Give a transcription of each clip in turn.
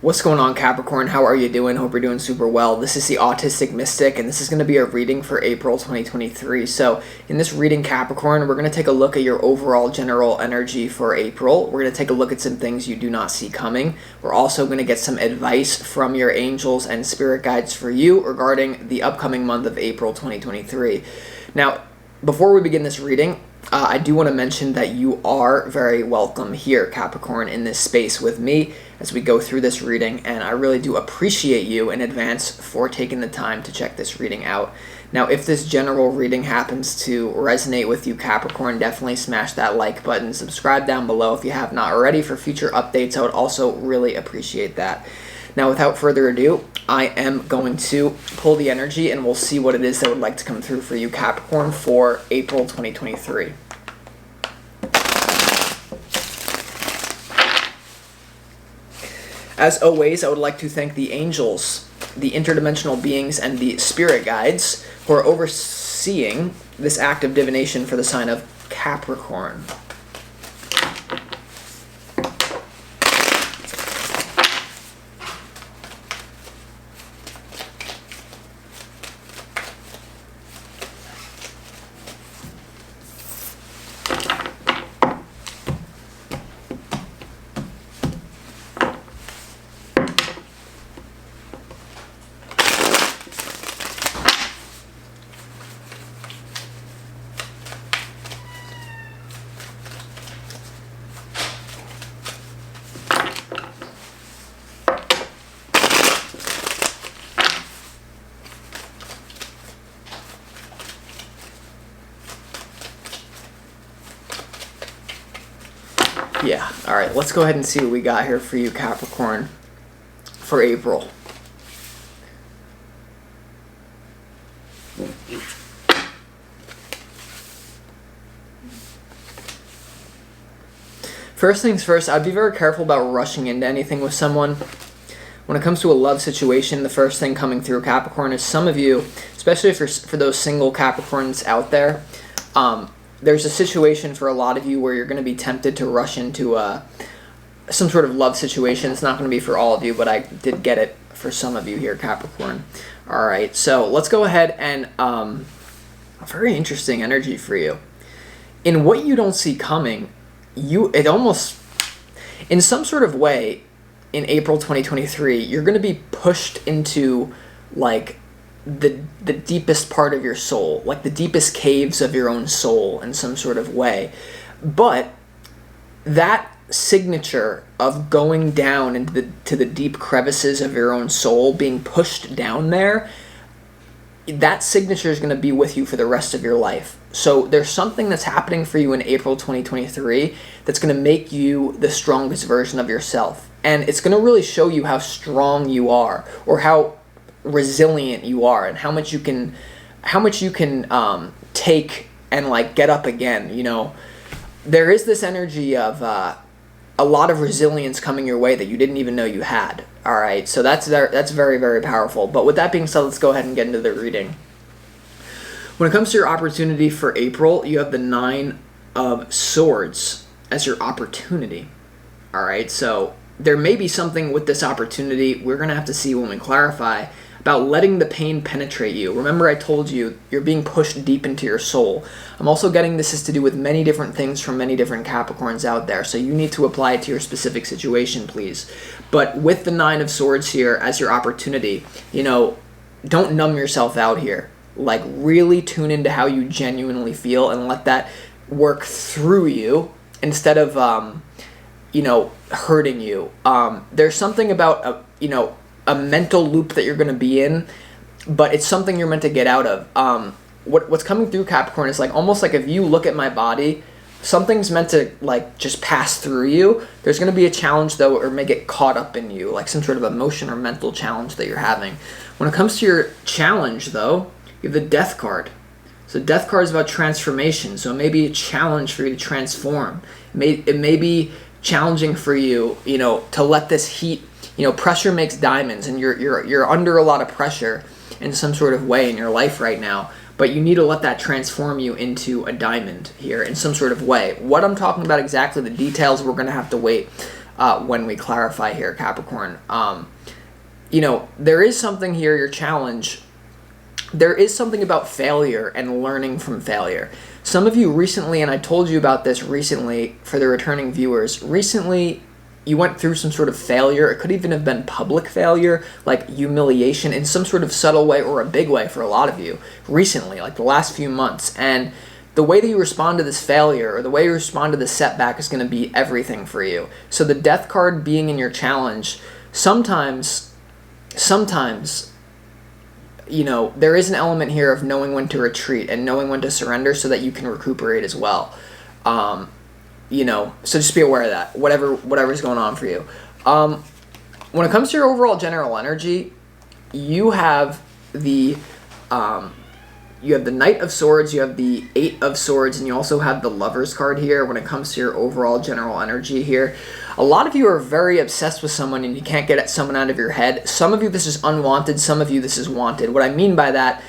What's going on, Capricorn? How are you doing? Hope you're doing super well. This is the Autistic Mystic, and this is going to be a reading for April 2023. So in this reading, Capricorn, we're going to take a look at your overall general energy for April. We're going to take a look at some things you do not see coming. We're also going to get some advice from your angels and spirit guides for you regarding the upcoming month of April 2023. Now, before we begin this reading, I do want to mention that you are very welcome here, Capricorn, in this space with me as we go through this reading, and I really do appreciate you in advance for taking the time to check this reading out. Now, if this general reading happens to resonate with you, Capricorn, definitely smash that like button, subscribe down below if you have not already for future updates. I would also really appreciate that. Now, without further ado, I am going to pull the energy and we'll see what it is that would like to come through for you, Capricorn, for April 2023. As always, I would like to thank the angels, the interdimensional beings, and the spirit guides who are overseeing this act of divination for the sign of Capricorn. Yeah, alright, let's go ahead and see what we got here for you, Capricorn, for April. First things first, I'd be very careful about rushing into anything with someone. When it comes to a love situation, the first thing coming through, Capricorn, is some of you, especially for those single Capricorns out there, there's a situation for a lot of you where you're going to be tempted to rush into some sort of love situation. It's not going to be for all of you, but I did get it for some of you here, Capricorn. All right, so let's go ahead and a very interesting energy for you. In what you don't see coming, it almost, in some sort of way, in April 2023, you're going to be pushed into like the deepest part of your soul, like the deepest caves of your own soul in some sort of way. But that signature of going down into the deep crevices of your own soul, being pushed down there, that signature is going to be with you for the rest of your life. So there's something that's happening for you in April 2023 that's going to make you the strongest version of yourself. And it's going to really show you how strong you are, or how resilient you are, and how much you can take and like get up again. You know, there is this energy of a lot of resilience coming your way that you didn't even know you had. All right, so that's very, very powerful. But with that being said, let's go ahead and get into the reading. When it comes to your opportunity for April, you have the 9 of Swords as your opportunity. All right, so there may be something with this opportunity. We're going to have to see when we clarify about letting the pain penetrate you. Remember, I told you you're being pushed deep into your soul. I'm also getting this is to do with many different things from many different Capricorns out there, so you need to apply it to your specific situation, please. But with the 9 of Swords here as your opportunity, you know, don't numb yourself out here. Like, really tune into how you genuinely feel and let that work through you instead of, hurting you. There's something about, a mental loop that you're going to be in, but it's something you're meant to get out of. What's coming through, Capricorn, is like almost like if you look at my body, something's meant to like just pass through you. There's going to be a challenge though, or may get caught up in you, like some sort of emotion or mental challenge that you're having. When it comes to your challenge though, you have the Death card. So Death card is about transformation. So it may be a challenge for you to transform. It may be challenging for you, to let this heat. Pressure makes diamonds, and you're under a lot of pressure in some sort of way in your life right now. But you need to let that transform you into a diamond here in some sort of way. What I'm talking about exactly, the details, we're going to have to wait when we clarify here, Capricorn. There is something here, your challenge. There is something about failure and learning from failure. Some of you recently, and I told you about this recently for the returning viewers, recently you went through some sort of failure. It could even have been public failure, like humiliation in some sort of subtle way or a big way for a lot of you recently, like the last few months. And the way that you respond to this failure or the way you respond to this setback is going to be everything for you. So the death card being in your challenge, sometimes, there is an element here of knowing when to retreat and knowing when to surrender so that you can recuperate as well. So just be aware of that, whatever's going on for you. When it comes to your overall general energy, you have the Knight of Swords, you have the Eight of Swords, and you also have the Lover's card here when it comes to your overall general energy here. A lot of you are very obsessed with someone and you can't get someone out of your head. Some of you, this is unwanted. Some of you, this is wanted. What I mean by that,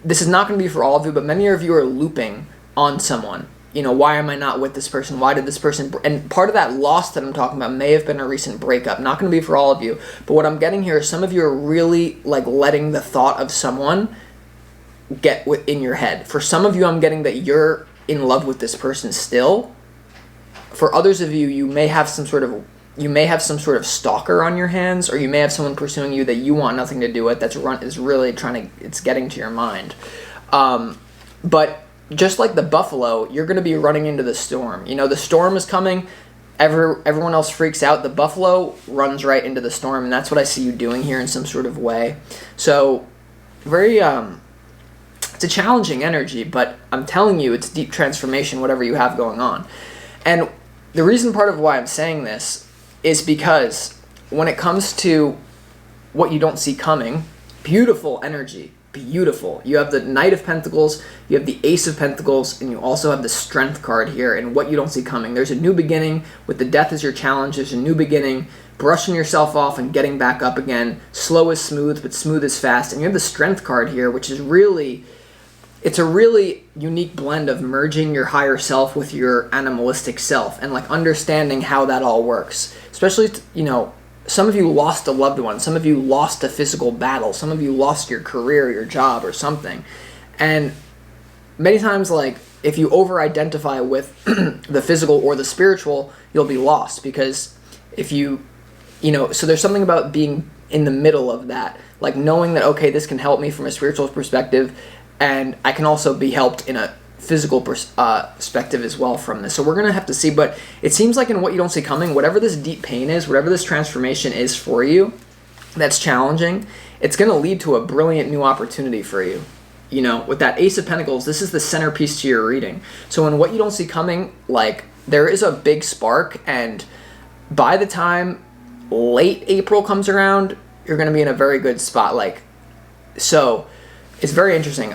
this is not going to be for all of you, but many of you are looping on someone. Why am I not with this person? Why did this person... And part of that loss that I'm talking about may have been a recent breakup. Not going to be for all of you. But what I'm getting here is some of you are really letting the thought of someone get in your head. For some of you, I'm getting that you're in love with this person still. For others of you, you may have some sort of stalker on your hands, or you may have someone pursuing you that you want nothing to do with. It's getting to your mind. But just like the buffalo, you're going to be running into the storm. The storm is coming. Everyone else freaks out. The buffalo runs right into the storm, and that's what I see you doing here in some sort of way. So, very it's a challenging energy, but I'm telling you, it's deep transformation, whatever you have going on. And the reason part of why I'm saying this is because when it comes to what you don't see coming, beautiful energy, beautiful. You have the Knight of Pentacles, you have the Ace of Pentacles, and you also have the Strength card here, and what you don't see coming. There's a new beginning with the Death as your challenge. There's a new beginning, brushing yourself off and getting back up again. Slow is smooth, but smooth is fast. And you have the Strength card here, which is it's a really unique blend of merging your higher self with your animalistic self and understanding how that all works. Especially, some of you lost a loved one. Some of you lost a physical battle. Some of you lost your career, your job, or something. And many times, if you over-identify with the physical or the spiritual, you'll be lost. Because if so there's something about being in the middle of that. Knowing that, okay, this can help me from a spiritual perspective, and I can also be helped in a physical perspective as well from this. So we're going to have to see, but it seems like in what you don't see coming, whatever this deep pain is, whatever this transformation is for you that's challenging, it's going to lead to a brilliant new opportunity for you. With that Ace of Pentacles, this is the centerpiece to your reading. So in what you don't see coming, there is a big spark, and by the time late April comes around, you're going to be in a very good spot. So it's very interesting.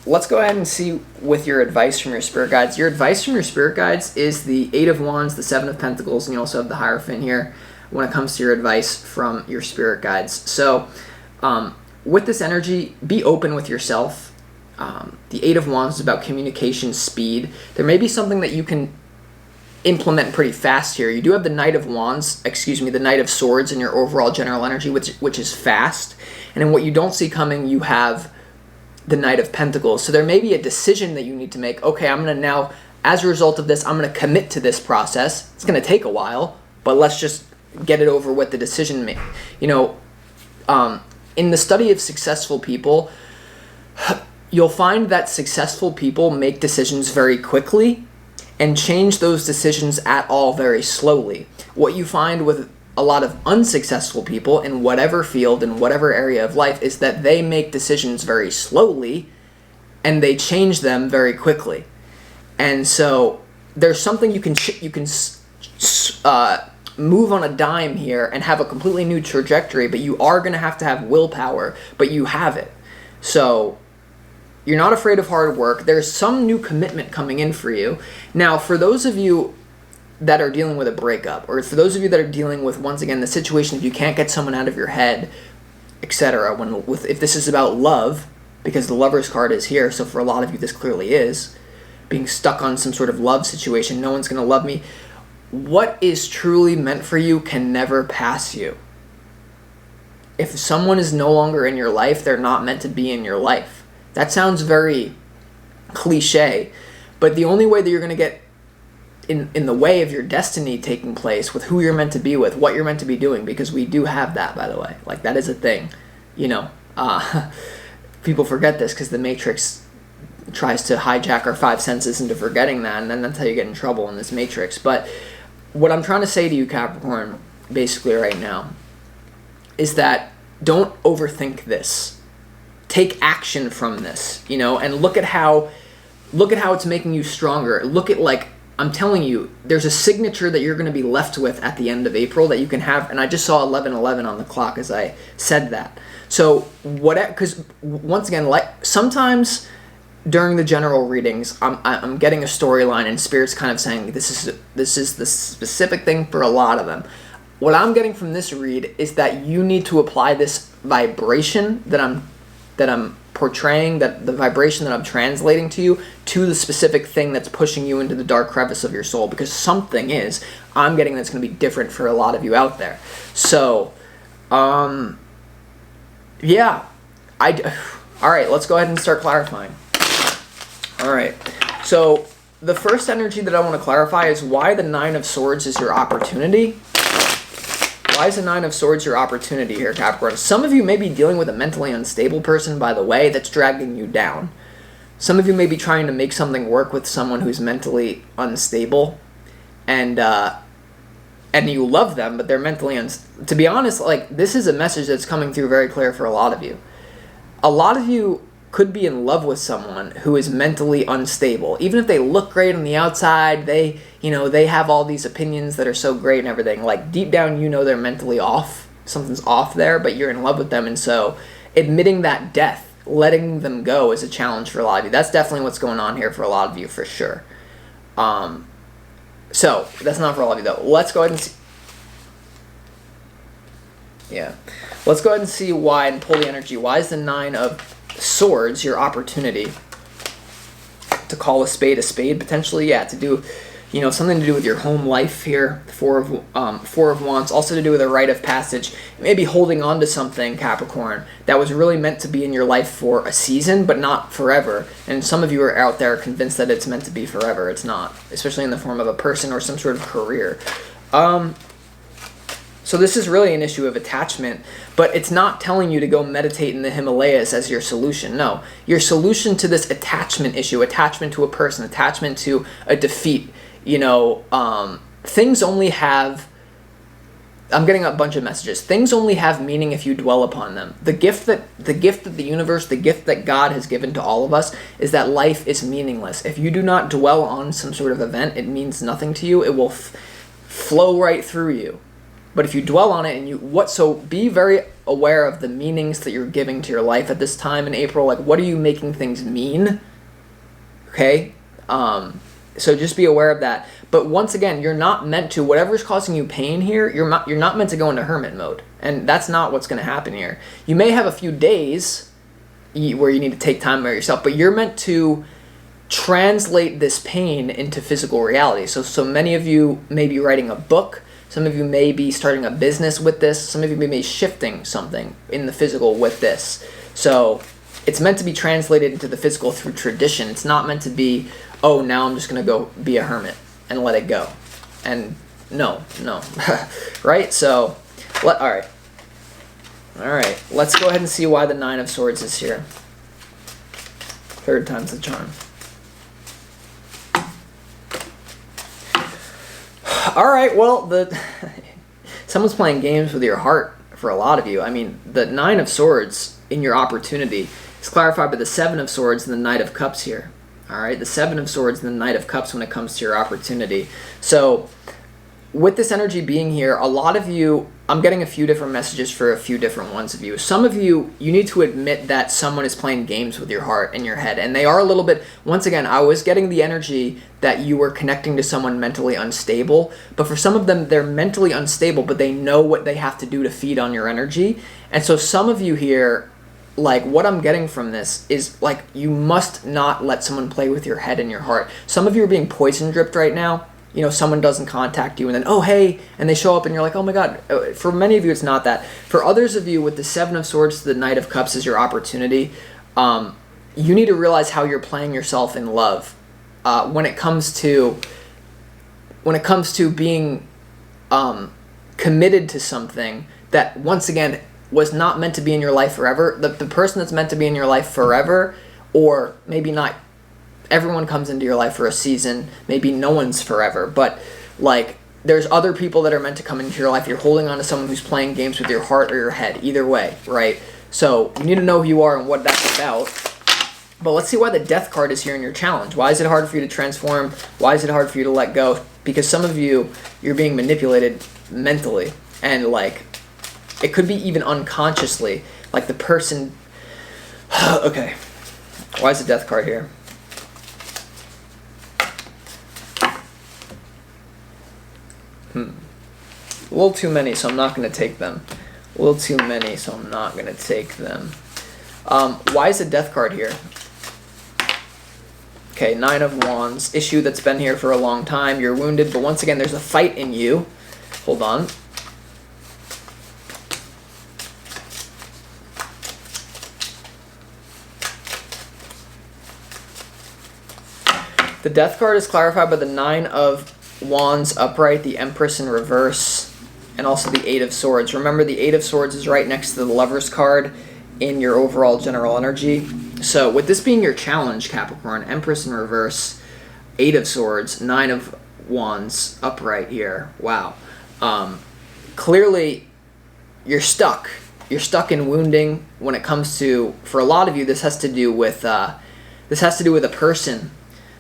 Let's go ahead and see with your advice from your spirit guides. Your advice from your spirit guides is the Eight of Wands, the Seven of Pentacles, and you also have the Hierophant here when it comes to your advice from your spirit guides. So with this energy, be open with yourself. The Eight of Wands is about communication speed. There may be something that you can implement pretty fast here. You do have the Knight of Wands, the Knight of Swords in your overall general energy, which is fast. And in what you don't see coming, you have the Knight of Pentacles. So there may be a decision that you need to make. Okay, I'm going to now, as a result of this, I'm going to commit to this process. It's going to take a while, but let's just get it over with the decision. In the study of successful people, you'll find that successful people make decisions very quickly and change those decisions at all very slowly. What you find with a lot of unsuccessful people in whatever field, in whatever area of life, is that they make decisions very slowly and they change them very quickly. And so there's something you can move on a dime here and have a completely new trajectory, but you are going to have willpower, but you have it. So you're not afraid of hard work. There's some new commitment coming in for you. Now, for those of you that are dealing with a breakup, or for those of you that are dealing with, once again, the situation if you can't get someone out of your head, etc., if this is about love, because the Lover's card is here, so for a lot of you this clearly is, being stuck on some sort of love situation, no one's going to love me. what is truly meant for you can never pass you. If someone is no longer in your life, they're not meant to be in your life. That sounds very cliche, but the only way that you're going to get in the way of your destiny taking place with who you're meant to be with, what you're meant to be doing, because we do have that, by the way. Like, that is a thing. You know, people forget this because the Matrix tries to hijack our five senses into forgetting that, and then that's how you get in trouble in this Matrix. But what I'm trying to say to you, Capricorn, basically right now, is that don't overthink this. Take action from this, you know, and look at how it's making you stronger. Look at, like, I'm telling you, there's a signature that you're going to be left with at the end of April that you can have, and I just saw 11:11 on the clock as I said that. So because once again, like, sometimes during the general readings, I'm getting a storyline and Spirit's kind of saying this is the specific thing for a lot of them. What I'm getting from this read is that you need to apply this vibration that I'm portraying, that the vibration that I'm translating to you, to the specific thing that's pushing you into the dark crevice of your soul, because something is, I'm getting that's going to be different for a lot of you out there. So, yeah, all right, let's go ahead and start clarifying. All right, so the first energy that I want to clarify is why the Nine of Swords is your opportunity. Why is the Nine of Swords your opportunity here, Capricorn? Some of you may be dealing with a mentally unstable person, by the way, that's dragging you down. Some of you may be trying to make something work with someone who's mentally unstable, and you love them, but they're mentally unstable. To be honest, like, this is a message that's coming through very clear for a lot of you. A lot of you could be in love with someone who is mentally unstable. Even if they look great on the outside, they have all these opinions that are so great and everything. Like, deep down, you know they're mentally off. Something's off there, but you're in love with them. And so admitting that death, letting them go, is a challenge for a lot of you. That's definitely what's going on here for a lot of you, for sure. So that's not for all of you, though. Let's go ahead and see. Yeah. Let's go ahead and see why, and pull the energy. Why is the Nine of Swords your opportunity to call a spade, potentially? Yeah, to do, something to do with your home life here. Four of Wands, also to do with a rite of passage. Maybe holding on to something, Capricorn, that was really meant to be in your life for a season, but not forever. And some of you are out there convinced that it's meant to be forever. It's not, especially in the form of a person or some sort of career. So this is really an issue of attachment, but it's not telling you to go meditate in the Himalayas as your solution. No, your solution to this attachment issue, attachment to a person, attachment to a defeat, things only have, I'm getting a bunch of messages. Things only have meaning if you dwell upon them. The gift that the universe, the gift that God has given to all of us is that life is meaningless. If you do not dwell on some sort of event, it means nothing to you. It will flow right through you. But if you dwell on it so be very aware of the meanings that you're giving to your life at this time in April. Like, what are you making things mean? Okay? So just be aware of that. But once again, you're not meant to, whatever's causing you pain here, you're not meant to go into hermit mode. And that's not what's going to happen here. You may have a few days where you need to take time by yourself, but you're meant to translate this pain into physical reality. So many of you may be writing a book. Some of you may be starting a business with this. Some of you may be shifting something in the physical with this. So it's meant to be translated into the physical through tradition. It's not meant to be, oh, now I'm just going to go be a hermit and let it go. And no. Right? So, all right. Let's go ahead and see why the Nine of Swords is here. Third time's the charm. All right, well, someone's playing games with your heart for a lot of you. I mean, the Nine of Swords in your opportunity is clarified by the Seven of Swords and the Knight of Cups here. All right, the Seven of Swords and the Knight of Cups when it comes to your opportunity. So with this energy being here, a lot of you, I'm getting a few different messages for a few different ones of you. Some of you need to admit that someone is playing games with your heart and your head. And they are a little bit, once again, I was getting the energy that you were connecting to someone mentally unstable. But for some of them, they're mentally unstable, but they know what they have to do to feed on your energy. And so some of you here, like, what I'm getting from this is, like, you must not let someone play with your head and your heart. Some of you are being poison dripped right now. someone doesn't contact you and then, oh, hey, and they show up and you're like, oh my God. For many of you, it's not that. For others of you, with the Seven of Swords to the Knight of Cups as your opportunity, you need to realize how you're playing yourself in love when it comes to being committed to something that, once again, was not meant to be in your life forever. The person that's meant to be in your life forever, or maybe not. Everyone comes into your life for a season. Maybe no one's forever, but like there's other people that are meant to come into your life. You're holding on to someone who's playing games with your heart or your head. Either way, right? So you need to know who you are and what that's about. But let's see why the Death card is here in your challenge. Why is it hard for you to transform? Why is it hard for you to let go? Because some of you, you're being manipulated mentally, and like it could be even unconsciously. Like the person. Okay, why is the Death card here? A little too many, so I'm not going to take them. A little too many, so I'm not going to take them. Why is the Death card here? Okay, Nine of Wands. Issue that's been here for a long time. You're wounded, but once again, there's a fight in you. Hold on. The Death card is clarified by the Nine of Wands upright, the Empress in reverse, and also the Eight of Swords. Remember, the Eight of Swords is right next to the Lover's card in your overall general energy. So with this being your challenge, Capricorn, Empress in reverse, Eight of Swords, Nine of Wands upright here. Wow. Clearly, you're stuck. You're stuck in wounding when it comes to, for a lot of you, this has to do with a person.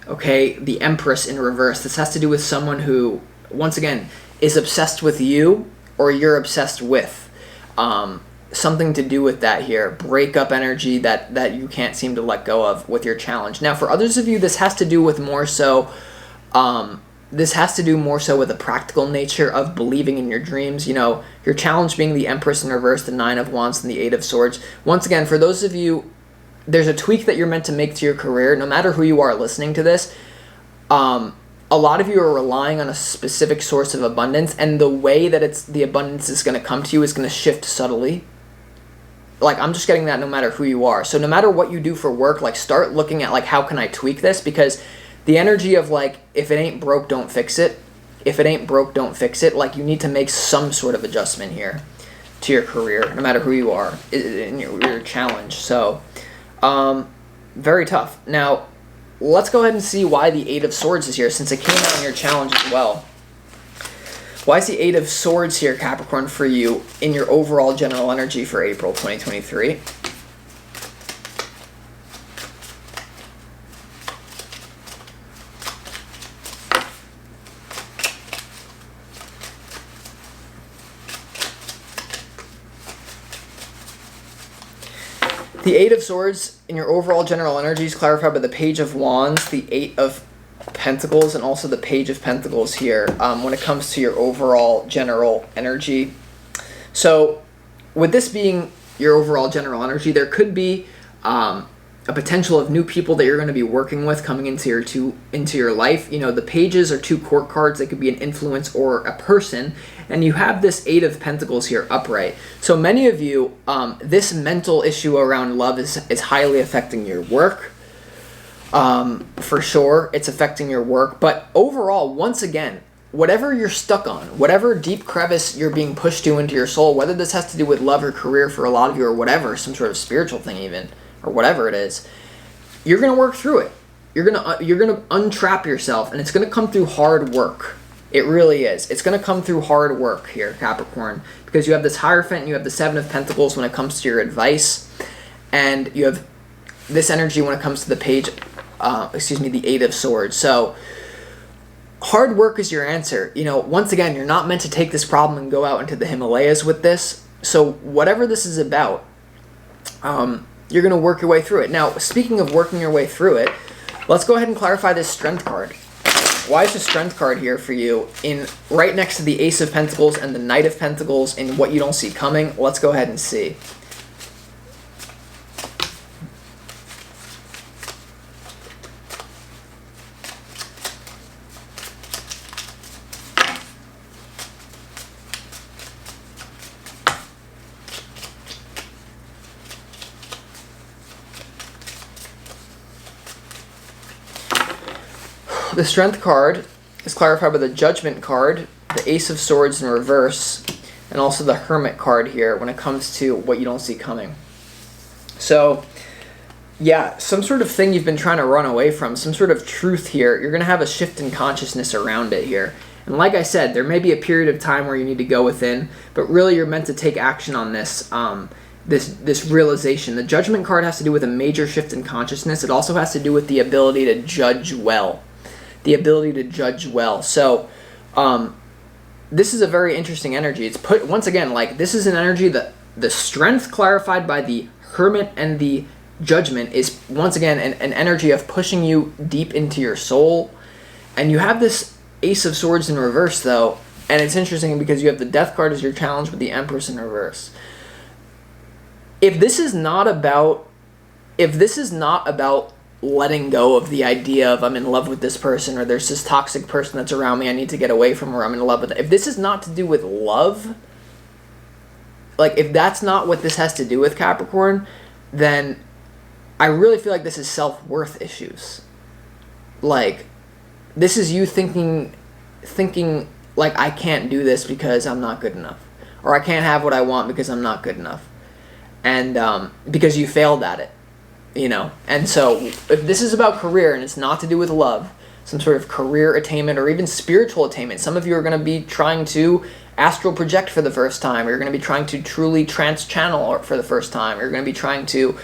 Okay, the Empress in reverse. This has to do with someone who, once again, is obsessed with you or you're obsessed with. Something to do with that here. Breakup energy that you can't seem to let go of with your challenge. Now, for others of you, this has to do with more so. This has to do more so with the practical nature of believing in your dreams. Your challenge being the Empress in reverse, the Nine of Wands, and the Eight of Swords. Once again, for those of you, there's a tweak that you're meant to make to your career. No matter who you are listening to this, a lot of you are relying on a specific source of abundance, and the way that the abundance is going to come to you is going to shift subtly. Like, I'm just getting that no matter who you are. So no matter what you do for work, like, start looking at, like, how can I tweak this? Because the energy of, like, if it ain't broke, don't fix it. If it ain't broke, don't fix it. Like, you need to make some sort of adjustment here to your career, no matter who you are in your challenge. So very tough. Now, let's go ahead and see why the Eight of Swords is here, since it came out in your challenge as well. Why is the Eight of Swords here, Capricorn, for you in your overall general energy for April 2023? The Eight of Swords in your overall general energy is clarified by the Page of Wands, the Eight of Pentacles, and also the Page of Pentacles here when it comes to your overall general energy. So with this being your overall general energy, there could be a potential of new people that you're going to be working with coming into your life. The pages are two court cards. They could be an influence or a person. And you have this Eight of Pentacles here upright. So many of you, this mental issue around love is highly affecting your work. For sure, it's affecting your work. But overall, once again, whatever you're stuck on, whatever deep crevice you're being pushed to into your soul, whether this has to do with love or career for a lot of you or whatever, some sort of spiritual thing even, or whatever it is, you're going to work through it. You're going to untrap yourself, and it's going to come through hard work. It really is. It's going to come through hard work here, Capricorn, because you have this Hierophant and you have the Seven of Pentacles when it comes to your advice, and you have this energy when it comes to the the Eight of Swords. So hard work is your answer. Once again, you're not meant to take this problem and go out into the Himalayas with this. So whatever this is about, you're going to work your way through it. Now, speaking of working your way through it, let's go ahead and clarify this Strength card. Why is the Strength card here for you in right next to the Ace of Pentacles and the Knight of Pentacles in what you don't see coming? Let's go ahead and see. The Strength card is clarified by the Judgment card, the Ace of Swords in reverse, and also the Hermit card here when it comes to what you don't see coming. So, yeah, some sort of thing you've been trying to run away from, some sort of truth here. You're going to have a shift in consciousness around it here. And like I said, there may be a period of time where you need to go within, but really you're meant to take action on this, this realization. The Judgment card has to do with a major shift in consciousness. It also has to do with the ability to judge well. The ability to judge well. So, this is a very interesting energy. It's put, once again, like, this is an energy that the Strength clarified by the Hermit and the Judgment is, once again, an energy of pushing you deep into your soul. And you have this Ace of Swords in reverse, though, and it's interesting because you have the Death card as your challenge with the Empress in reverse. If this is not about letting go of the idea of I'm in love with this person, or there's this toxic person that's around me I need to get away from, or I'm in love with it. If this is not to do with love, like if that's not what this has to do with, Capricorn, then I really feel like this is self-worth issues. Like, this is you thinking like I can't do this because I'm not good enough, or I can't have what I want because I'm not good enough, and because you failed at it. You know, and so if this is about career and it's not to do with love, some sort of career attainment or even spiritual attainment, some of you are going to be trying to astral project for the first time, or you're going to be trying to truly trans-channel for the first time, or you're going to be trying to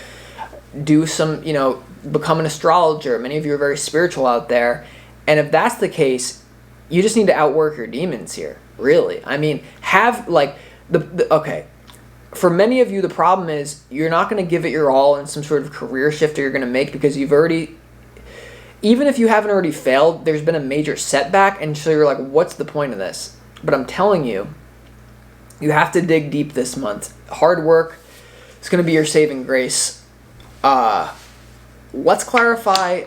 do some, you know, become an astrologer. Many of you are very spiritual out there, and if that's the case, you just need to outwork your demons here, really. I mean, have, like, okay. For many of you, the problem is you're not going to give it your all in some sort of career shift that you're going to make because you've already, even if you haven't already failed, there's been a major setback, and so you're like, what's the point of this? But I'm telling you, you have to dig deep this month. Hard work is going to be your saving grace. Let's clarify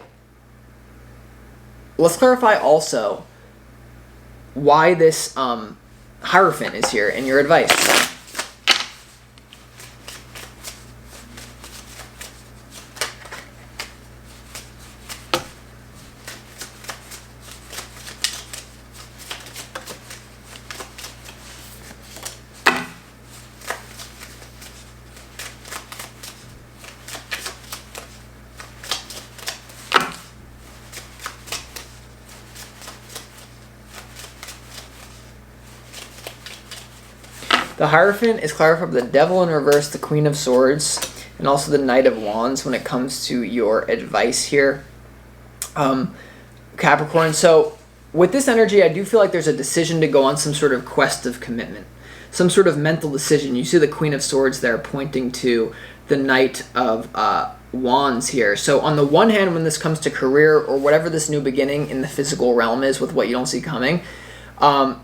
also why this Hierophant is here in your advice. The Hierophant is clarified by the Devil in reverse, the Queen of Swords, and also the Knight of Wands when it comes to your advice here, Capricorn. So with this energy, I do feel like there's a decision to go on some sort of quest of commitment, some sort of mental decision. You see the Queen of Swords there pointing to the Knight of Wands here. So on the one hand, when this comes to career or whatever this new beginning in the physical realm is with what you don't see coming,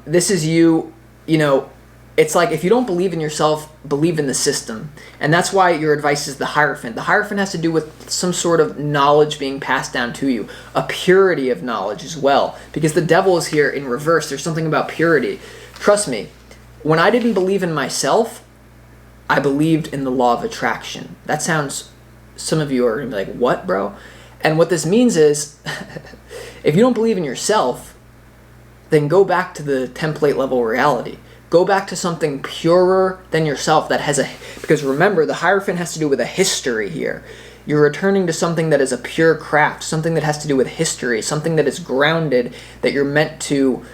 this is you know, it's like if you don't believe in yourself, believe in the system. And that's why your advice is the Hierophant. The Hierophant has to do with some sort of knowledge being passed down to you, a purity of knowledge as well. Because the Devil is here in reverse. There's something about purity. Trust me, when I didn't believe in myself, I believed in the law of attraction. That sounds, some of you are going to be like, what, bro? And what this means is, if you don't believe in yourself, then go back to the template level reality. Go back to something purer than yourself that has a... Because remember, the Hierophant has to do with a history here. You're returning to something that is a pure craft, something that has to do with history, something that is grounded, that you're meant to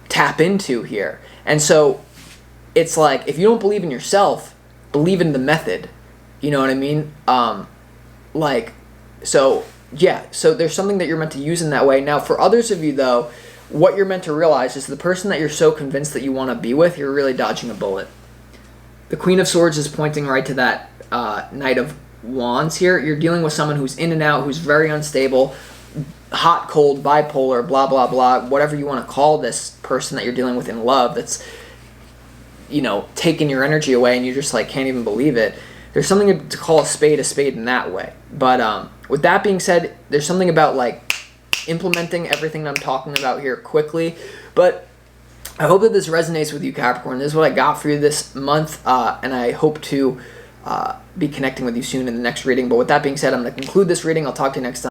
tap into here. And so, it's like, if you don't believe in yourself, believe in the method. You know what I mean? So, yeah. So, there's something that you're meant to use in that way. Now, for others of you, though, what you're meant to realize is the person that you're so convinced that you want to be with, you're really dodging a bullet. The Queen of Swords is pointing right to that Knight of Wands here. You're dealing with someone who's in and out, who's very unstable, hot, cold, bipolar, blah, blah, blah, whatever you want to call this person that you're dealing with in love that's, you know, taking your energy away and you just, like, can't even believe it. There's something to call a spade in that way. But with that being said, there's something about, like, implementing everything I'm talking about here quickly. But I hope that this resonates with you, Capricorn. This is what I got for you this month, and I hope to be connecting with you soon in the next reading. But with that being said, I'm going to conclude this reading. I'll talk to you next time.